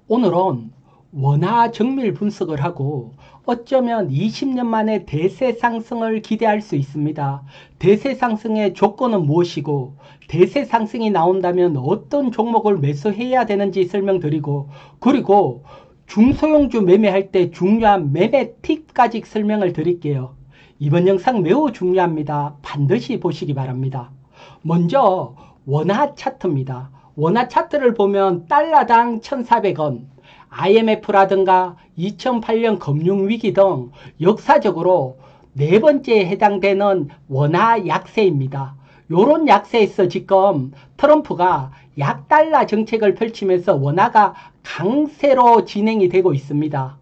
오늘은 원화 정밀 분석을 하고 어쩌면 20년 만에 대세 상승을 기대할 수 있습니다. 대세 상승의 조건은 무엇이고 대세 상승이 나온다면 어떤 종목을 매수해야 되는지 설명드리고, 그리고 중소형주 매매할 때 중요한 매매 팁까지 설명을 드릴게요. 이번 영상 매우 중요합니다. 반드시 보시기 바랍니다. 먼저 원화 차트입니다. 원화 차트를 보면 달러당 1,400원, IMF라든가 2008년 금융위기 등 역사적으로 네 번째에 해당되는 원화 약세입니다. 요런 약세에서 지금 트럼프가 약달러 정책을 펼치면서 원화가 강세로 진행이 되고 있습니다.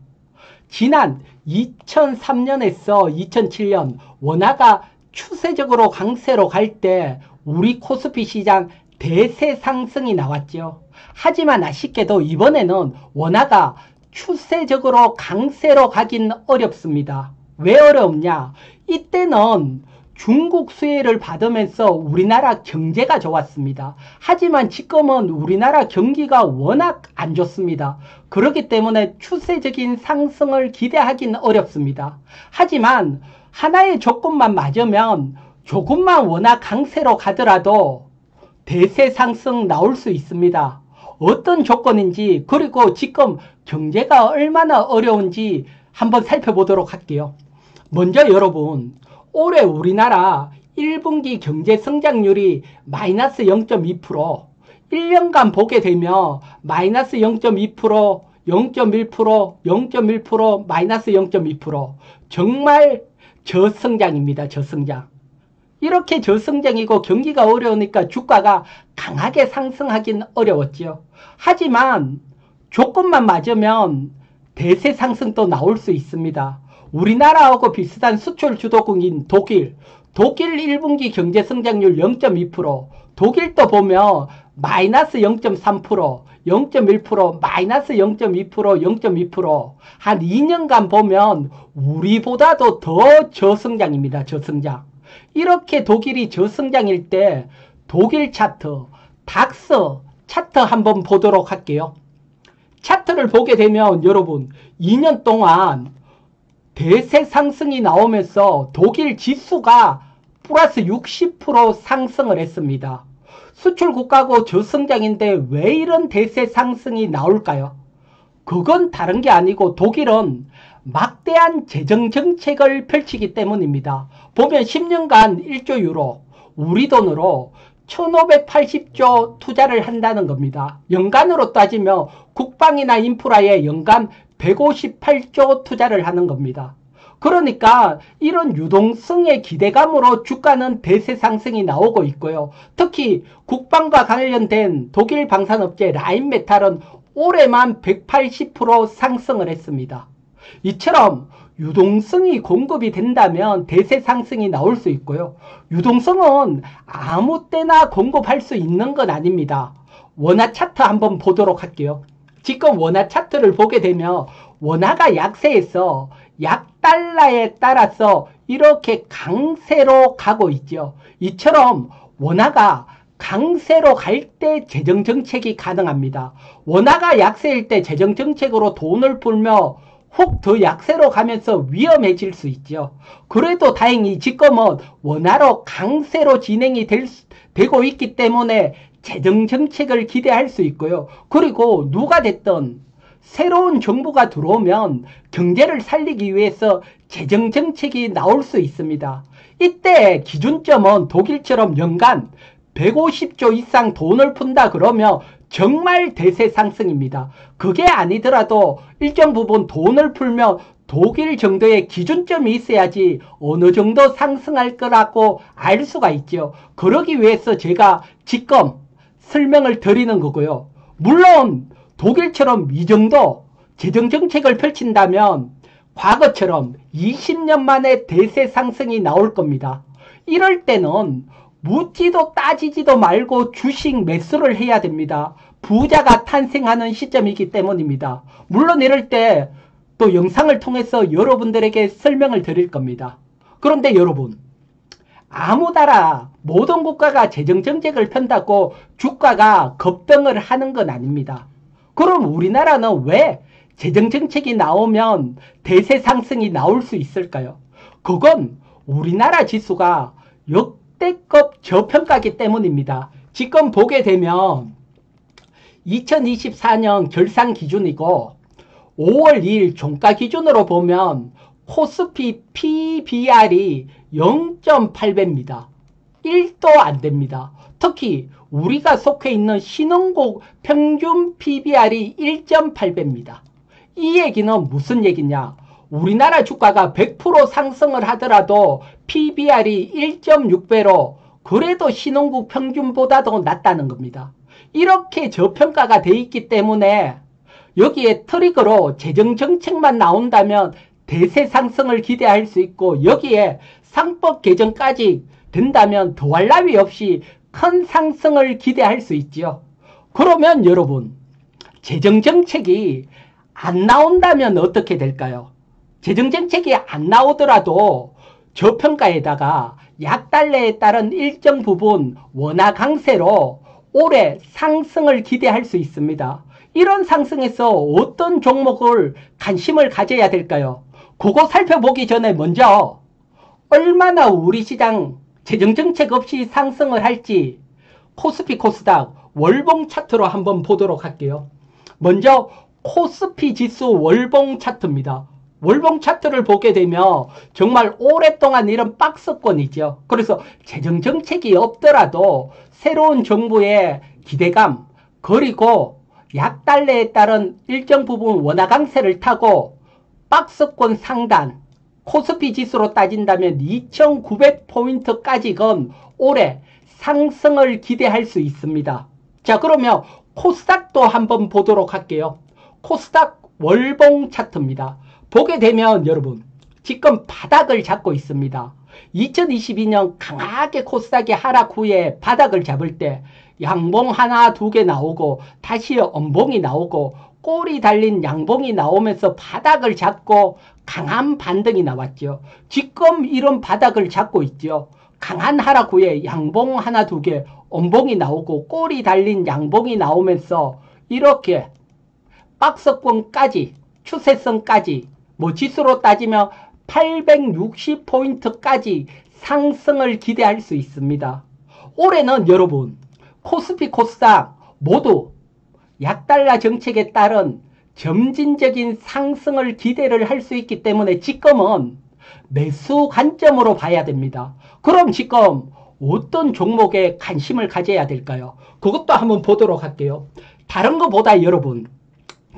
지난 2003년에서 2007년 원화가 추세적으로 강세로 갈 때 우리 코스피 시장 대세 상승이 나왔죠. 하지만 아쉽게도 이번에는 원화가 추세적으로 강세로 가긴 어렵습니다. 왜 어렵냐? 이때는 중국 수혜를 받으면서 우리나라 경제가 좋았습니다. 하지만 지금은 우리나라 경기가 워낙 안 좋습니다. 그렇기 때문에 추세적인 상승을 기대하기는 어렵습니다. 하지만 하나의 조건만 맞으면 조금만 원화 강세로 가더라도 대세 상승 나올 수 있습니다. 어떤 조건인지, 그리고 지금 경제가 얼마나 어려운지 한번 살펴보도록 할게요. 먼저 여러분, 올해 우리나라 1분기 경제 성장률이 마이너스 0.2%, 1년간 보게 되면 마이너스 0.2%, 0.1%, 0.1%, 마이너스 0.2%. 정말 저성장입니다. 저성장. 이렇게 저성장이고 경기가 어려우니까 주가가 강하게 상승하긴 어려웠죠. 하지만 조건만 맞으면 대세 상승도 나올 수 있습니다. 우리나라하고 비슷한 수출 주도국인 독일 1분기 경제 성장률 0.2%, 독일도 보면 마이너스 0.3%, 0.1%, 마이너스 0.2%, 0.2%. 한 2년간 보면 우리보다도 더 저성장입니다. 저성장. 이렇게 독일이 저성장일 때 독일 차트, 닥스 차트 한번 보도록 할게요. 차트를 보게 되면 여러분 2년 동안 대세 상승이 나오면서 독일 지수가 플러스 60% 상승을 했습니다. 수출 국가고 저성장인데 왜 이런 대세 상승이 나올까요? 그건 다른 게 아니고 독일은 막대한 재정 정책을 펼치기 때문입니다. 보면 10년간 1조 유로, 우리 돈으로 1580조 투자를 한다는 겁니다. 연간으로 따지면 국방이나 인프라에 연간 158조 투자를 하는 겁니다. 그러니까 이런 유동성의 기대감으로 주가는 대세 상승이 나오고 있고요. 특히 국방과 관련된 독일 방산업체 라인메탈은 올해만 180% 상승을 했습니다. 이처럼 유동성이 공급이 된다면 대세 상승이 나올 수 있고요. 유동성은 아무 때나 공급할 수 있는 건 아닙니다. 원화 차트 한번 보도록 할게요. 지금 원화 차트를 보게 되면 원화가 약세에서 약달러에 따라서 이렇게 강세로 가고 있죠. 이처럼 원화가 강세로 갈 때 재정정책이 가능합니다. 원화가 약세일 때 재정정책으로 돈을 풀며 혹 더 약세로 가면서 위험해질 수 있죠. 그래도 다행히 지금은 원화로 강세로 진행이 되고 있기 때문에 재정정책을 기대할 수 있고요. 그리고 누가 됐든 새로운 정부가 들어오면 경제를 살리기 위해서 재정정책이 나올 수 있습니다. 이때 기준점은 독일처럼 연간 150조 이상 돈을 푼다 그러면 정말 대세 상승입니다. 그게 아니더라도 일정 부분 돈을 풀면 독일 정도의 기준점이 있어야지 어느 정도 상승할 거라고 알 수가 있죠. 그러기 위해서 제가 지금 설명을 드리는 거고요. 물론 독일처럼 이 정도 재정정책을 펼친다면 과거처럼 20년 만에 대세 상승이 나올 겁니다. 이럴 때는 묻지도 따지지도 말고 주식 매수를 해야 됩니다. 부자가 탄생하는 시점이기 때문입니다. 물론 이럴 때 또 영상을 통해서 여러분들에게 설명을 드릴 겁니다. 그런데 여러분, 아무 나라 모든 국가가 재정정책을 편다고 주가가 급등을 하는 건 아닙니다. 그럼 우리나라는 왜 재정정책이 나오면 대세 상승이 나올 수 있을까요? 그건 우리나라 지수가 역대급 저평가기 때문입니다. 지금 보게 되면 2024년 결산 기준이고 5월 2일 종가 기준으로 보면 코스피 PBR이 0.8배입니다. 1도 안 됩니다. 특히 우리가 속해 있는 신흥국 평균 PBR이 1.8배입니다. 이 얘기는 무슨 얘기냐? 우리나라 주가가 100% 상승을 하더라도 PBR이 1.6배로 그래도 신흥국 평균보다도 낮다는 겁니다. 이렇게 저평가가 돼 있기 때문에 여기에 트리거로 재정정책만 나온다면 대세 상승을 기대할 수 있고 여기에 상법 개정까지 된다면 더할 나위 없이 큰 상승을 기대할 수 있지요. 그러면 여러분, 재정정책이 안 나온다면 어떻게 될까요? 재정정책이 안 나오더라도 저평가에다가 약달러에 따른 일정 부분 원화 강세로 올해 상승을 기대할 수 있습니다. 이런 상승에서 어떤 종목을 관심을 가져야 될까요? 그거 살펴보기 전에 먼저 얼마나 우리 시장 재정정책 없이 상승을 할지 코스피 코스닥 월봉 차트로 한번 보도록 할게요. 먼저 코스피 지수 월봉 차트입니다. 월봉 차트를 보게 되면 정말 오랫동안 이런 박스권이죠. 그래서 재정정책이 없더라도 새로운 정부의 기대감 그리고 약달러에 따른 일정 부분 원화 강세를 타고 박스권 상단 코스피 지수로 따진다면 2900포인트까지건 올해 상승을 기대할 수 있습니다. 자, 그러면 코스닥도 한번 보도록 할게요. 코스닥 월봉 차트입니다. 보게 되면 여러분 지금 바닥을 잡고 있습니다. 2022년 강하게 코스닥이 하락 후에 바닥을 잡을 때 양봉 하나 두 개 나오고 다시 엄봉이 나오고 꼬리 달린 양봉이 나오면서 바닥을 잡고 강한 반등이 나왔죠. 지금 이런 바닥을 잡고 있죠. 강한 하락 후에 양봉 하나 두 개 엄봉이 나오고 꼬리 달린 양봉이 나오면서 이렇게 박스권까지 추세선까지 뭐 지수로 따지면 860포인트까지 상승을 기대할 수 있습니다. 올해는 여러분 코스피 코스닥 모두 약달러 정책에 따른 점진적인 상승을 기대를 할 수 있기 때문에 지금은 매수 관점으로 봐야 됩니다. 그럼 지금 어떤 종목에 관심을 가져야 될까요? 그것도 한번 보도록 할게요. 다른 것보다 여러분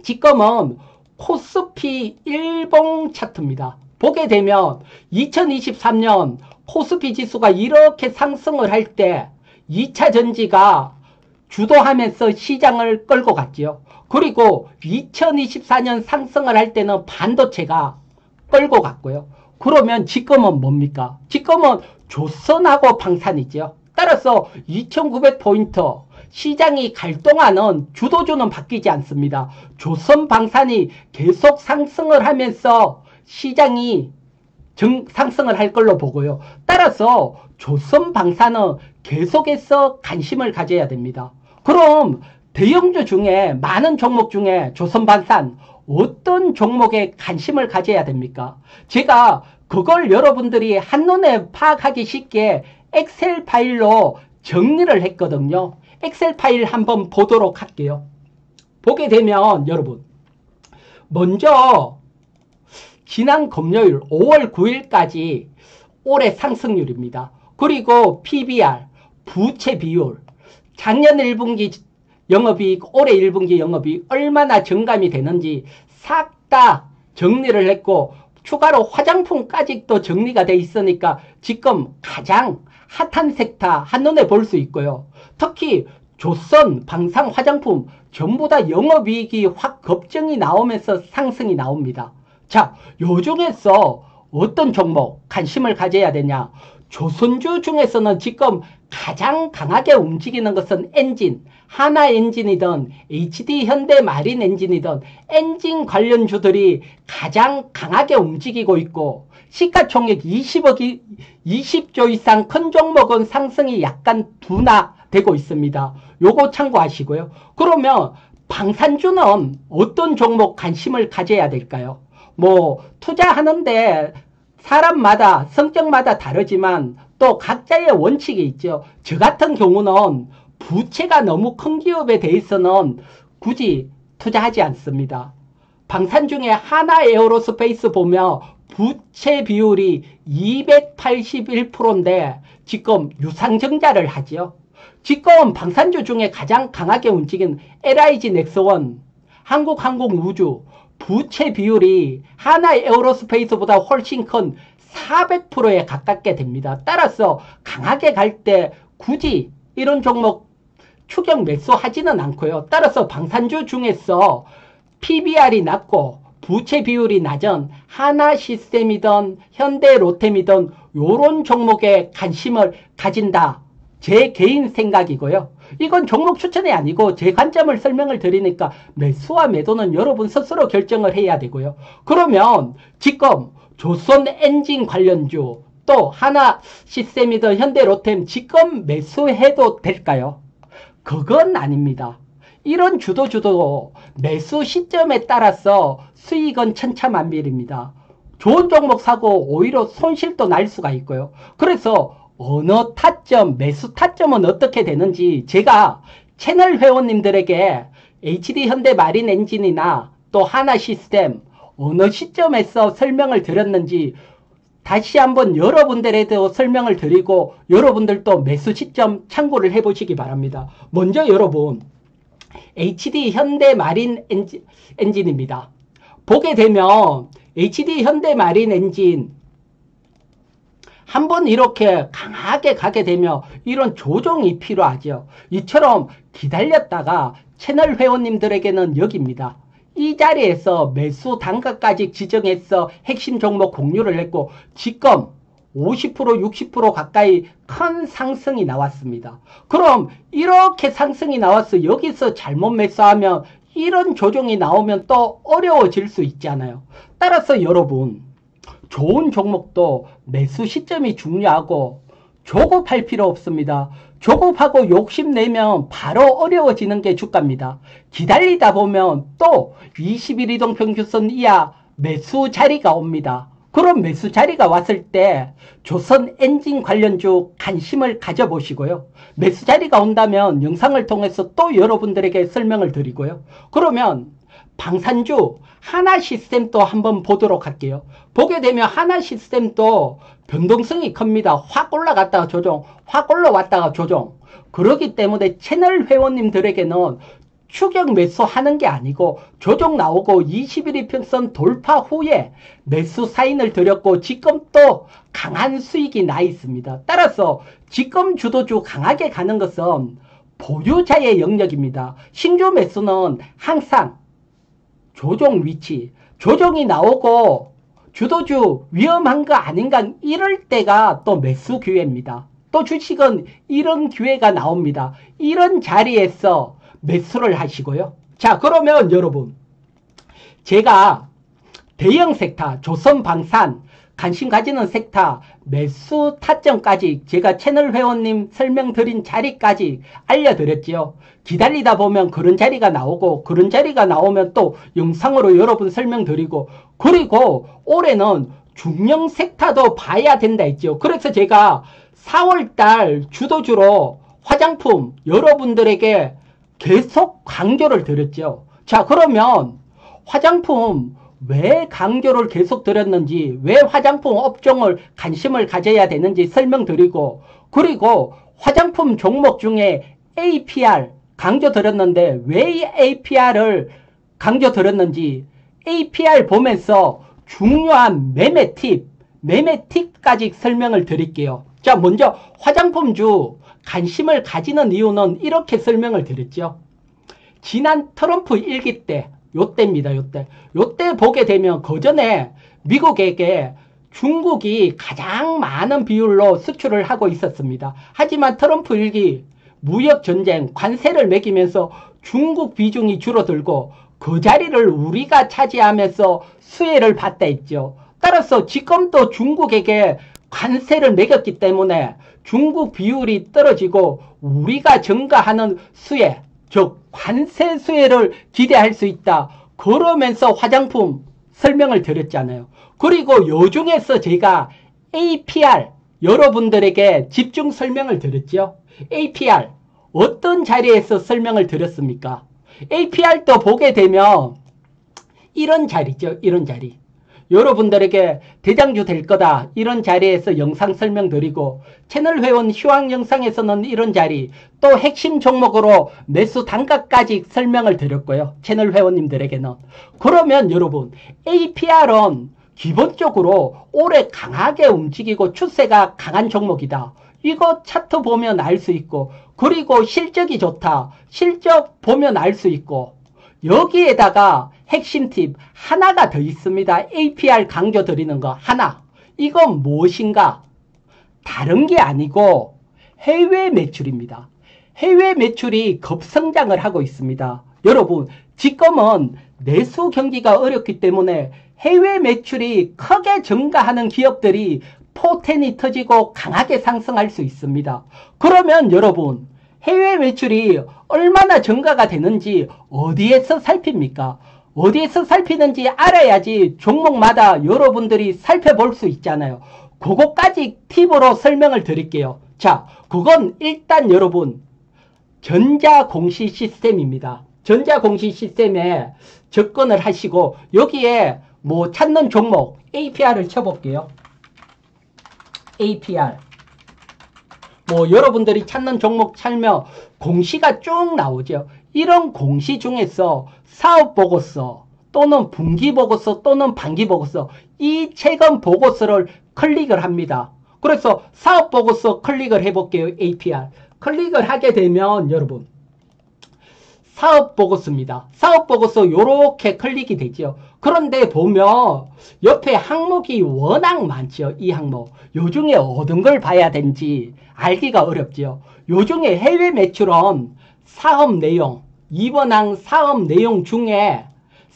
지금은 코스피 일봉 차트입니다. 보게 되면 2023년 코스피 지수가 이렇게 상승을 할 때 2차 전지가 주도하면서 시장을 끌고 갔지요. 그리고 2024년 상승을 할 때는 반도체가 끌고 갔고요. 그러면 지금은 뭡니까? 지금은 조선하고 방산이죠. 따라서 2900포인트 시장이 갈 동안은 주도주는 바뀌지 않습니다. 조선 방산이 계속 상승을 하면서 시장이 상승을 할 걸로 보고요. 따라서 조선 방산은 계속해서 관심을 가져야 됩니다. 그럼 대형주 중에 많은 종목 중에 조선 방산 어떤 종목에 관심을 가져야 됩니까? 제가 그걸 여러분들이 한눈에 파악하기 쉽게 엑셀 파일로 정리를 했거든요. 엑셀 파일 한번 보도록 할게요. 보게 되면 여러분 먼저 지난 금요일 5월 9일까지 올해 상승률입니다. 그리고 PBR, 부채 비율, 작년 1분기 영업이익, 올해 1분기 영업이익 얼마나 증감이 되는지 싹 다 정리를 했고 추가로 화장품까지 또 정리가 돼 있으니까 지금 가장 핫한 섹터 한눈에 볼 수 있고요. 특히 조선, 방산, 화장품 전부 다 영업이익이 확 급증이 나오면서 상승이 나옵니다. 자, 요 중에서 어떤 종목 관심을 가져야 되냐? 조선주 중에서는 지금 가장 강하게 움직이는 것은 엔진, 하나엔진이든 HD 현대마린 엔진이든 엔진 관련주들이 가장 강하게 움직이고 있고 시가총액 20조 이상 큰 종목은 상승이 약간 둔화되고 있습니다. 요거 참고하시고요. 그러면 방산주는 어떤 종목 관심을 가져야 될까요? 뭐 투자하는데 사람마다 성격마다 다르지만 또 각자의 원칙이 있죠. 저 같은 경우는 부채가 너무 큰 기업에 대해서는 굳이 투자하지 않습니다. 방산 중에 하나 에어로스페이스 보면 부채 비율이 281%인데 지금 유상증자를 하죠. 지금 방산주 중에 가장 강하게 움직인 LIG 넥스원, 한국항공우주 부채 비율이 하나 에어로스페이스보다 훨씬 큰 400%에 가깝게 됩니다. 따라서 강하게 갈 때 굳이 이런 종목 추격 매수하지는 않고요. 따라서 방산주 중에서 PBR이 낮고 부채 비율이 낮은 하나시스템이든 현대로템이든 이런 종목에 관심을 가진다. 제 개인 생각이고요. 이건 종목 추천이 아니고 제 관점을 설명을 드리니까 매수와 매도는 여러분 스스로 결정을 해야 되고요. 그러면 지금 조선 엔진 관련주 또 하나시스템이든 현대로템 지금 매수해도 될까요? 그건 아닙니다. 이런 주도 매수 시점에 따라서 수익은 천차만별입니다. 좋은 종목 사고 오히려 손실도 날 수가 있고요. 그래서 어느 타점, 매수 타점은 어떻게 되는지 제가 채널 회원님들에게 HD 현대 마린 엔진이나 또 하나시스템 어느 시점에서 설명을 드렸는지 다시 한번 여러분들에도 설명을 드리고 여러분들도 매수 시점 참고를 해보시기 바랍니다. 먼저 여러분 HD 현대 마린 엔진입니다. 보게 되면 HD 현대 마린 엔진 한번 이렇게 강하게 가게 되면 이런 조정이 필요하죠. 이처럼 기다렸다가 채널 회원님들에게는 여기입니다. 이 자리에서 매수 단가까지 지정해서 핵심 종목 공유를 했고 지금 50% 60% 가까이 큰 상승이 나왔습니다. 그럼 이렇게 상승이 나와서 여기서 잘못 매수하면 이런 조정이 나오면 또 어려워질 수 있잖아요. 따라서 여러분 좋은 종목도 매수 시점이 중요하고 조급할 필요 없습니다. 조급하고 욕심내면 바로 어려워지는 게 주가입니다. 기다리다 보면 또 21 이동평균선 이하 매수 자리가 옵니다. 그런 매수 자리가 왔을 때 조선 엔진 관련주 관심을 가져보시고요. 매수 자리가 온다면 영상을 통해서 또 여러분들에게 설명을 드리고요. 그러면 방산주 하나시스템도 한번 보도록 할게요. 보게 되면 하나시스템도 변동성이 큽니다. 확 올라갔다가 조정, 확 올라왔다가 조정. 그렇기 때문에 채널 회원님들에게는 추격 매수하는 게 아니고 조정 나오고 21 이평선 돌파 후에 매수 사인을 드렸고 지금 또 강한 수익이 나 있습니다. 따라서 지금 주도주 강하게 가는 것은 보유자의 영역입니다. 신규 매수는 항상 조정 위치, 조정이 나오고 주도주 위험한 거 아닌가 이럴 때가 또 매수 기회입니다. 또 주식은 이런 기회가 나옵니다. 이런 자리에서 매수를 하시고요. 자, 그러면 여러분 제가 대형 섹터, 조선방산, 관심 가지는 섹터, 매수 타점까지 제가 채널 회원님 설명드린 자리까지 알려드렸지요. 기다리다 보면 그런 자리가 나오고 그런 자리가 나오면 또 영상으로 여러분 설명드리고 그리고 올해는 중형 섹터도 봐야 된다 했죠. 그래서 제가 4월달 주도주로 화장품 여러분들에게 계속 강조를 드렸죠. 자, 그러면 화장품 왜 강조를 계속 드렸는지, 왜 화장품 업종을 관심을 가져야 되는지 설명드리고, 그리고 화장품 종목 중에 APR 강조 드렸는데 왜 APR을 강조 드렸는지 APR 보면서 중요한 매매 팁까지 설명을 드릴게요. 자, 먼저 화장품주 관심을 가지는 이유는 이렇게 설명을 드렸죠. 지난 트럼프 1기 때 요때입니다. 요때 보게 되면 그전에 미국에게 중국이 가장 많은 비율로 수출을 하고 있었습니다. 하지만 트럼프 1기 무역전쟁 관세를 매기면서 중국 비중이 줄어들고 그 자리를 우리가 차지하면서 수혜를 받다 했죠. 따라서 지금도 중국에게 관세를 매겼기 때문에 중국 비율이 떨어지고 우리가 증가하는 수혜, 즉 관세 수혜를 기대할 수 있다. 그러면서 화장품 설명을 드렸잖아요. 그리고 요 중에서 제가 APR 여러분들에게 집중 설명을 드렸죠. APR 어떤 자리에서 설명을 드렸습니까? APR도 보게 되면 이런 자리죠. 이런 자리. 여러분들에게 대장주 될 거다. 이런 자리에서 영상 설명드리고 채널 회원 휴학 영상에서는 이런 자리 또 핵심 종목으로 매수 단가까지 설명을 드렸고요. 채널 회원님들에게는. 그러면 여러분 APR은 기본적으로 올해 강하게 움직이고 추세가 강한 종목이다. 이거 차트 보면 알 수 있고 그리고 실적이 좋다. 실적 보면 알 수 있고 여기에다가 핵심 팁 하나가 더 있습니다. APR 강조 드리는 거 하나. 이건 무엇인가? 다른 게 아니고 해외 매출입니다. 해외 매출이 급성장을 하고 있습니다. 여러분 지금은 내수 경기가 어렵기 때문에 해외 매출이 크게 증가하는 기업들이 포텐이 터지고 강하게 상승할 수 있습니다. 그러면 여러분 해외 매출이 얼마나 증가가 되는지 어디에서 살핍니까? 어디에서 살피는지 알아야지 종목마다 여러분들이 살펴볼 수 있잖아요. 그거까지 팁으로 설명을 드릴게요. 자, 그건 일단 여러분 전자공시 시스템입니다. 전자공시 시스템에 접근을 하시고 여기에 뭐 찾는 종목 APR을 쳐볼게요. APR 뭐 여러분들이 찾는 종목 찾으면 공시가 쭉 나오죠. 이런 공시 중에서 사업보고서 또는 분기보고서 또는 반기보고서 이 최근 보고서를 클릭을 합니다. 그래서 사업보고서 클릭을 해볼게요. APR 클릭을 하게 되면 여러분 사업보고서입니다. 사업보고서 요렇게 클릭이 되죠. 그런데 보면 옆에 항목이 워낙 많죠. 이 항목. 요 중에 어떤 걸 봐야 되는지 알기가 어렵죠. 요 중에 해외 매출은 사업 내용, 2번항 사업 내용 중에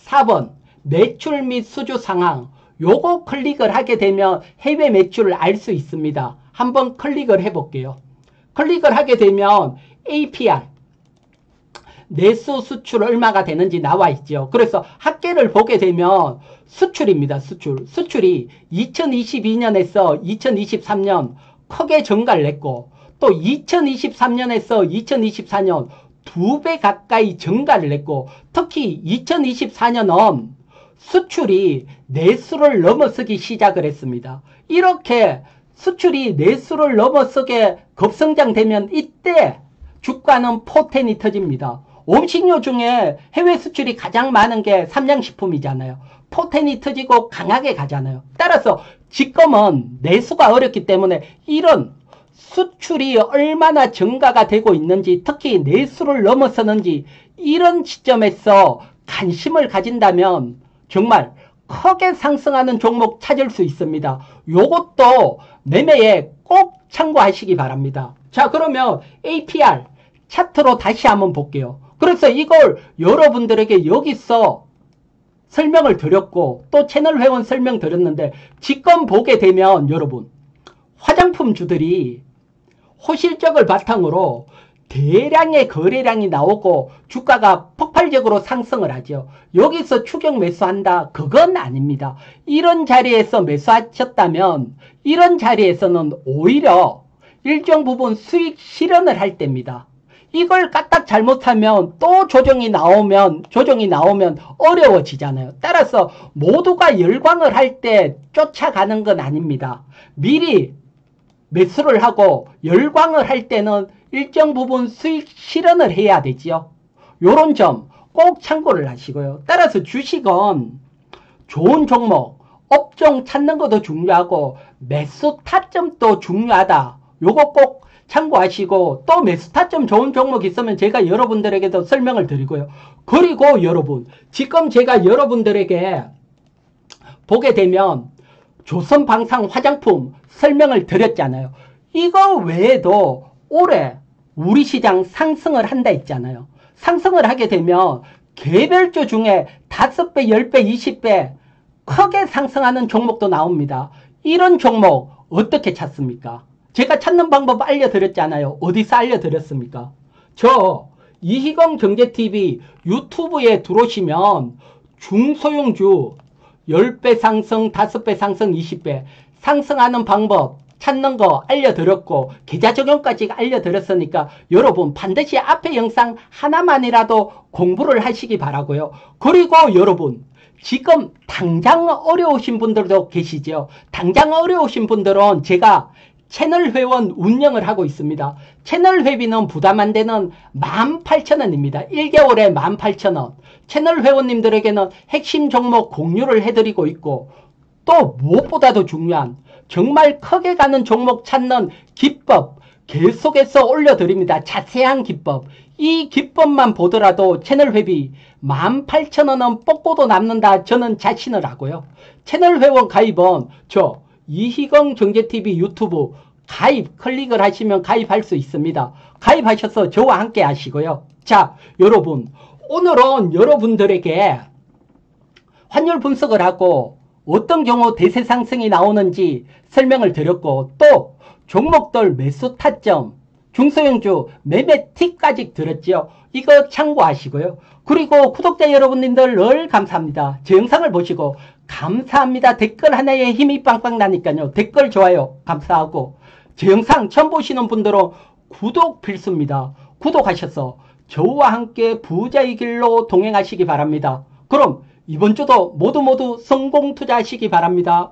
4번 매출 및 수주 상황 요거 클릭을 하게 되면 해외 매출을 알 수 있습니다. 한번 클릭을 해볼게요. 클릭을 하게 되면 APR 내수 수출 얼마가 되는지 나와 있죠. 그래서 합계를 보게 되면 수출입니다. 수출이 2022년에서 2023년 크게 증가를 했고 또 2023년에서 2024년 2배 가까이 증가를 했고 특히 2024년은 수출이 내수를 넘어서기 시작을 했습니다. 이렇게 수출이 내수를 넘어서게 급성장되면 이때 주가는 포텐이 터집니다. 음식료 중에 해외 수출이 가장 많은 게 삼양식품이잖아요. 포텐이 터지고 강하게 가잖아요. 따라서 지금은 내수가 어렵기 때문에 이런 수출이 얼마나 증가가 되고 있는지 특히 내수를 넘어서는지 이런 시점에서 관심을 가진다면 정말 크게 상승하는 종목 찾을 수 있습니다. 요것도 매매에 꼭 참고하시기 바랍니다. 자, 그러면 APR 차트로 다시 한번 볼게요. 그래서 이걸 여러분들에게 여기서 설명을 드렸고 또 채널 회원 설명 드렸는데 지금 보게 되면 여러분 화장품주들이 호실적을 바탕으로 대량의 거래량이 나오고 주가가 폭발적으로 상승을 하죠. 여기서 추격 매수한다? 그건 아닙니다. 이런 자리에서 매수하셨다면 이런 자리에서는 오히려 일정 부분 수익 실현을 할 때입니다. 이걸 까딱 잘못하면 또 조정이 나오면 어려워지잖아요. 따라서 모두가 열광을 할 때 쫓아가는 건 아닙니다. 미리 매수를 하고 열광을 할 때는 일정 부분 수익 실현을 해야 되지요. 요런 점 꼭 참고를 하시고요. 따라서 주식은 좋은 종목, 업종 찾는 것도 중요하고 매수 타점도 중요하다. 요거 꼭 참고하시고 또 매수 타점 좋은 종목 있으면 제가 여러분들에게도 설명을 드리고요. 그리고 여러분 지금 제가 여러분들에게 보게 되면 조선방산 화장품 설명을 드렸잖아요. 이거 외에도 올해 우리 시장 상승을 한다 했잖아요. 상승을 하게 되면 개별주 중에 5배, 10배, 20배 크게 상승하는 종목도 나옵니다. 이런 종목 어떻게 찾습니까? 제가 찾는 방법 알려드렸잖아요. 어디서 알려드렸습니까? 저 이희경 경제TV 유튜브에 들어오시면 중소형주 10배 상승, 5배 상승, 20배 상승하는 방법 찾는 거 알려드렸고 계좌 적용까지 알려드렸으니까 여러분 반드시 앞에 영상 하나만이라도 공부를 하시기 바라고요. 그리고 여러분 지금 당장 어려우신 분들도 계시죠. 당장 어려우신 분들은 제가 채널 회원 운영을 하고 있습니다. 채널 회비는 부담 안 되는 18,000원입니다. 1개월에 18,000원. 채널 회원님들에게는 핵심 종목 공유를 해드리고 있고 또 무엇보다도 중요한 정말 크게 가는 종목 찾는 기법 계속해서 올려드립니다. 자세한 기법. 이 기법만 보더라도 채널 회비 18,000원은 뽑고도 남는다. 저는 자신을 하고요. 채널 회원 가입은 저 이희경 경제TV 유튜브 가입 클릭을 하시면 가입할 수 있습니다. 가입하셔서 저와 함께 하시고요. 자, 여러분 오늘은 여러분들에게 환율 분석을 하고 어떤 경우 대세 상승이 나오는지 설명을 드렸고 또 종목들 매수 타점, 중소형주 매매 팁까지 드렸죠. 이거 참고하시고요. 그리고 구독자 여러분님들 늘 감사합니다. 제 영상을 보시고 감사합니다. 댓글 하나에 힘이 빵빵 나니까요. 댓글 좋아요 감사하고 제 영상 처음 보시는 분들은 구독 필수입니다. 구독하셔서 저와 함께 부자의 길로 동행하시기 바랍니다. 그럼 이번 주도 모두 성공 투자하시기 바랍니다.